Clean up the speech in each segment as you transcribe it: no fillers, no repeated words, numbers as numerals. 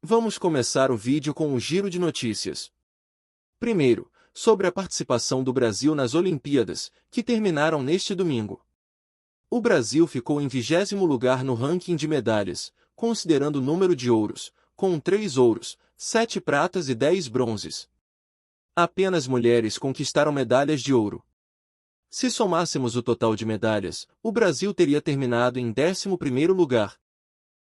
Vamos começar o vídeo com um giro de notícias. Primeiro, sobre a participação do Brasil nas Olimpíadas, que terminaram neste domingo. O Brasil ficou em 20º lugar no ranking de medalhas, considerando o número de ouros, com 3 ouros, 7 pratas e 10 bronzes. Apenas mulheres conquistaram medalhas de ouro. Se somássemos o total de medalhas, o Brasil teria terminado em 11º lugar.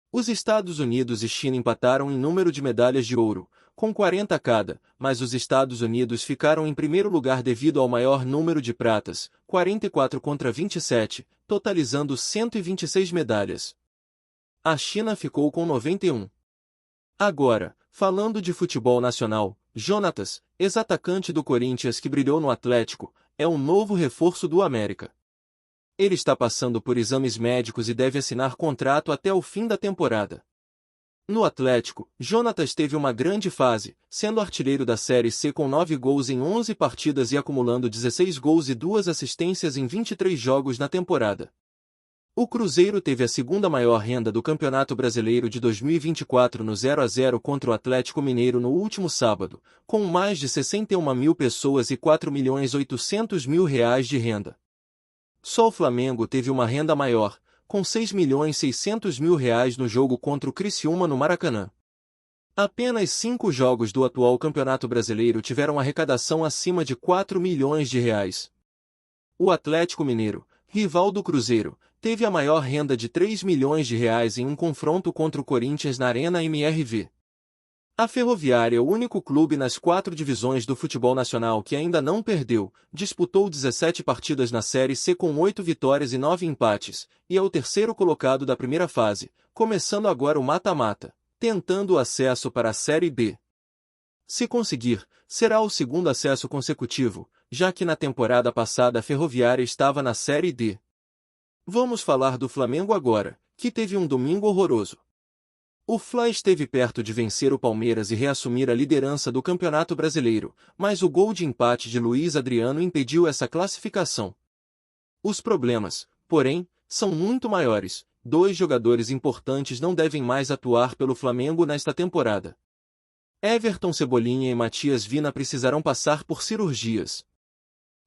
Os Estados Unidos e China empataram em número de medalhas de ouro, com 40 cada, mas os Estados Unidos ficaram em primeiro lugar devido ao maior número de pratas, 44 contra 27, totalizando 126 medalhas. A China ficou com 91. Agora, falando de futebol nacional, Jonatas, ex-atacante do Corinthians que brilhou no Atlético, é um novo reforço do América. Ele está passando por exames médicos e deve assinar contrato até o fim da temporada. No Atlético, Jonatas teve uma grande fase, sendo artilheiro da Série C com 9 gols em 11 partidas e acumulando 16 gols e 2 assistências em 23 jogos na temporada. O Cruzeiro teve a segunda maior renda do Campeonato Brasileiro de 2024 no 0-0 contra o Atlético Mineiro no último sábado, com mais de 61 mil pessoas e R$ 4.800.000 de renda. Só o Flamengo teve uma renda maior, com R$ 6.600.000 no jogo contra o Criciúma no Maracanã. Apenas 5 jogos do atual Campeonato Brasileiro tiveram arrecadação acima de R$ 4 milhões. O Atlético Mineiro, rival do Cruzeiro, teve a maior renda de R$ 3 milhões em um confronto contra o Corinthians na Arena MRV. A Ferroviária, o único clube nas 4 divisões do futebol nacional que ainda não perdeu, disputou 17 partidas na Série C com 8 vitórias e 9 empates, e é o terceiro colocado da primeira fase, começando agora o mata-mata, tentando o acesso para a Série B. Se conseguir, será o segundo acesso consecutivo, já que na temporada passada a Ferroviária estava na Série D. Vamos falar do Flamengo agora, que teve um domingo horroroso. O Fla esteve perto de vencer o Palmeiras e reassumir a liderança do Campeonato Brasileiro, mas o gol de empate de Luiz Adriano impediu essa classificação. Os problemas, porém, são muito maiores. 2 jogadores importantes não devem mais atuar pelo Flamengo nesta temporada. Everton Cebolinha e Matias Vina precisarão passar por cirurgias.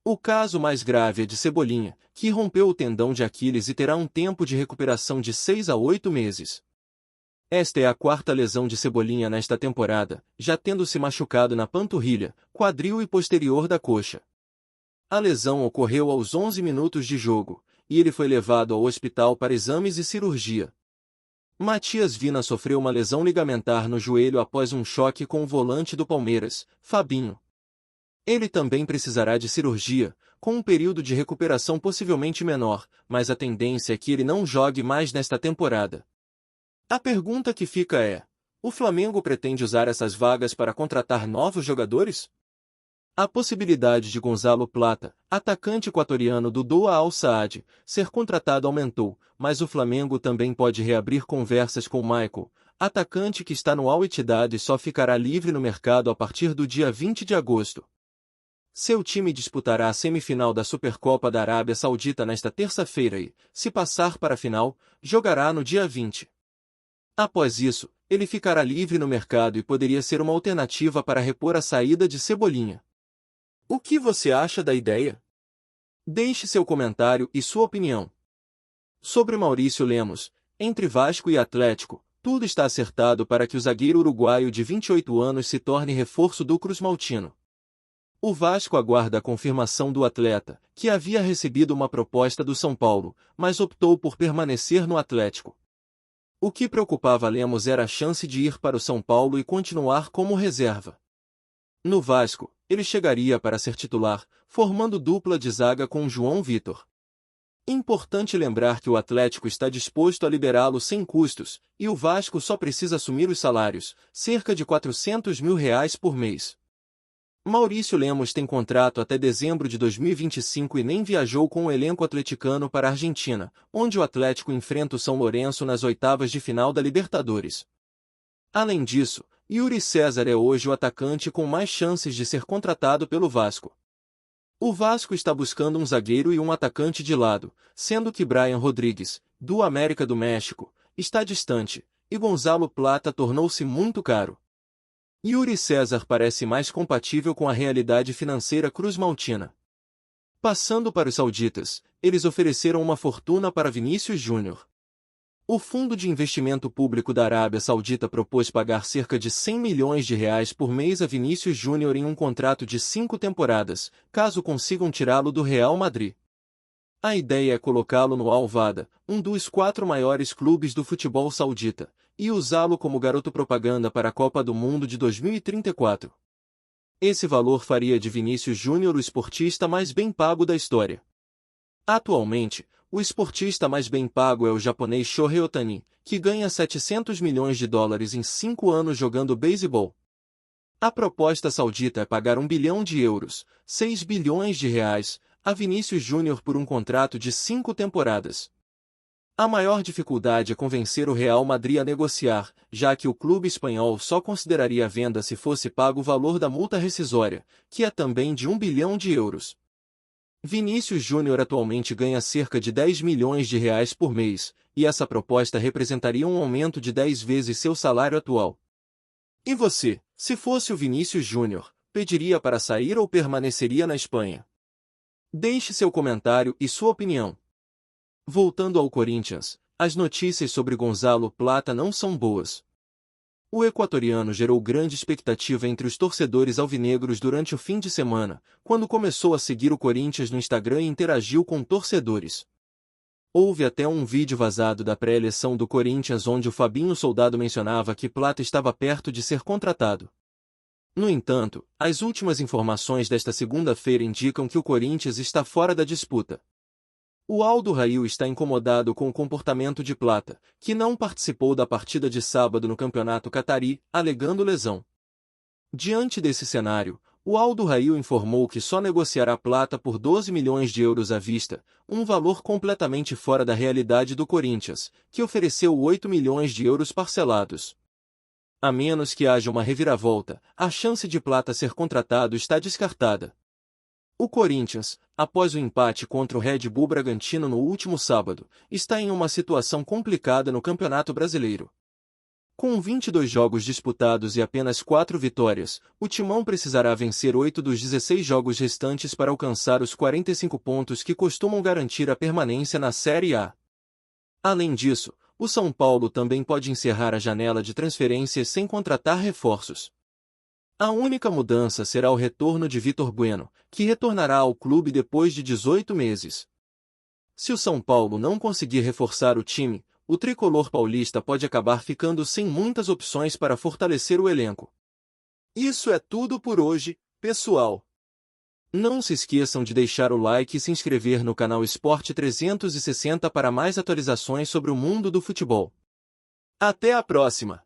O caso mais grave é de Cebolinha, que rompeu o tendão de Aquiles e terá um tempo de recuperação de 6 a 8 meses. Esta é a 4ª lesão de Cebolinha nesta temporada, já tendo se machucado na panturrilha, quadril e posterior da coxa. A lesão ocorreu aos 11 minutos de jogo, e ele foi levado ao hospital para exames e cirurgia. Matias Vina sofreu uma lesão ligamentar no joelho após um choque com o volante do Palmeiras, Fabinho. Ele também precisará de cirurgia, com um período de recuperação possivelmente menor, mas a tendência é que ele não jogue mais nesta temporada. A pergunta que fica é: o Flamengo pretende usar essas vagas para contratar novos jogadores? A possibilidade de Gonzalo Plata, atacante equatoriano do Doha Al Saad, ser contratado aumentou, mas o Flamengo também pode reabrir conversas com Michael, atacante que está no Al Ittihad e só ficará livre no mercado a partir do dia 20 de agosto. Seu time disputará a semifinal da Supercopa da Arábia Saudita nesta terça-feira e, se passar para a final, jogará no dia 20. Após isso, ele ficará livre no mercado e poderia ser uma alternativa para repor a saída de Cebolinha. O que você acha da ideia? Deixe seu comentário e sua opinião. Sobre Maurício Lemos, entre Vasco e Atlético, tudo está acertado para que o zagueiro uruguaio de 28 anos se torne reforço do Cruz-Maltino. O Vasco aguarda a confirmação do atleta, que havia recebido uma proposta do São Paulo, mas optou por permanecer no Atlético. O que preocupava Lemos era a chance de ir para o São Paulo e continuar como reserva. No Vasco, ele chegaria para ser titular, formando dupla de zaga com João Vitor. Importante lembrar que o Atlético está disposto a liberá-lo sem custos, e o Vasco só precisa assumir os salários, cerca de R$ 400 mil por mês. Maurício Lemos tem contrato até dezembro de 2025 e nem viajou com o elenco atleticano para a Argentina, onde o Atlético enfrenta o São Lourenço nas oitavas de final da Libertadores. Além disso, Yuri César é hoje o atacante com mais chances de ser contratado pelo Vasco. O Vasco está buscando um zagueiro e um atacante de lado, sendo que Brian Rodrigues, do América do México, está distante, e Gonzalo Plata tornou-se muito caro. Yuri César parece mais compatível com a realidade financeira cruzmaltina. Passando para os sauditas, eles ofereceram uma fortuna para Vinícius Júnior. O Fundo de Investimento Público da Arábia Saudita propôs pagar cerca de 100 milhões de reais por mês a Vinícius Júnior em um contrato de 5 temporadas, caso consigam tirá-lo do Real Madrid. A ideia é colocá-lo no Al-Wahda, um dos 4 maiores clubes do futebol saudita, e usá-lo como garoto propaganda para a Copa do Mundo de 2034. Esse valor faria de Vinícius Júnior o esportista mais bem pago da história. Atualmente, o esportista mais bem pago é o japonês Shohei Ohtani, que ganha 700 milhões de dólares em 5 anos jogando beisebol. A proposta saudita é pagar 1 bilhão de euros, 6 bilhões de reais, a Vinícius Júnior por um contrato de 5 temporadas. A maior dificuldade é convencer o Real Madrid a negociar, já que o clube espanhol só consideraria a venda se fosse pago o valor da multa rescisória, que é também de 1 bilhão de euros. Vinícius Júnior atualmente ganha cerca de 10 milhões de reais por mês, e essa proposta representaria um aumento de 10 vezes seu salário atual. E você, se fosse o Vinícius Júnior, pediria para sair ou permaneceria na Espanha? Deixe seu comentário e sua opinião. Voltando ao Corinthians, as notícias sobre Gonzalo Plata não são boas. O equatoriano gerou grande expectativa entre os torcedores alvinegros durante o fim de semana, quando começou a seguir o Corinthians no Instagram e interagiu com torcedores. Houve até um vídeo vazado da pré-eleição do Corinthians onde o Fabinho Soldado mencionava que Plata estava perto de ser contratado. No entanto, as últimas informações desta segunda-feira indicam que o Corinthians está fora da disputa. O Aldo Rail está incomodado com o comportamento de Plata, que não participou da partida de sábado no Campeonato Catarí, alegando lesão. Diante desse cenário, o Aldo Rail informou que só negociará Plata por 12 milhões de euros à vista, um valor completamente fora da realidade do Corinthians, que ofereceu 8 milhões de euros parcelados. A menos que haja uma reviravolta, a chance de Plata ser contratado está descartada. O Corinthians, após o empate contra o Red Bull Bragantino no último sábado, está em uma situação complicada no Campeonato Brasileiro. Com 22 jogos disputados e apenas 4 vitórias, o Timão precisará vencer 8 dos 16 jogos restantes para alcançar os 45 pontos que costumam garantir a permanência na Série A. Além disso, o São Paulo também pode encerrar a janela de transferências sem contratar reforços. A única mudança será o retorno de Vitor Bueno, que retornará ao clube depois de 18 meses. Se o São Paulo não conseguir reforçar o time, o tricolor paulista pode acabar ficando sem muitas opções para fortalecer o elenco. Isso é tudo por hoje, pessoal. Não se esqueçam de deixar o like e se inscrever no canal Esporte 360 para mais atualizações sobre o mundo do futebol. Até a próxima!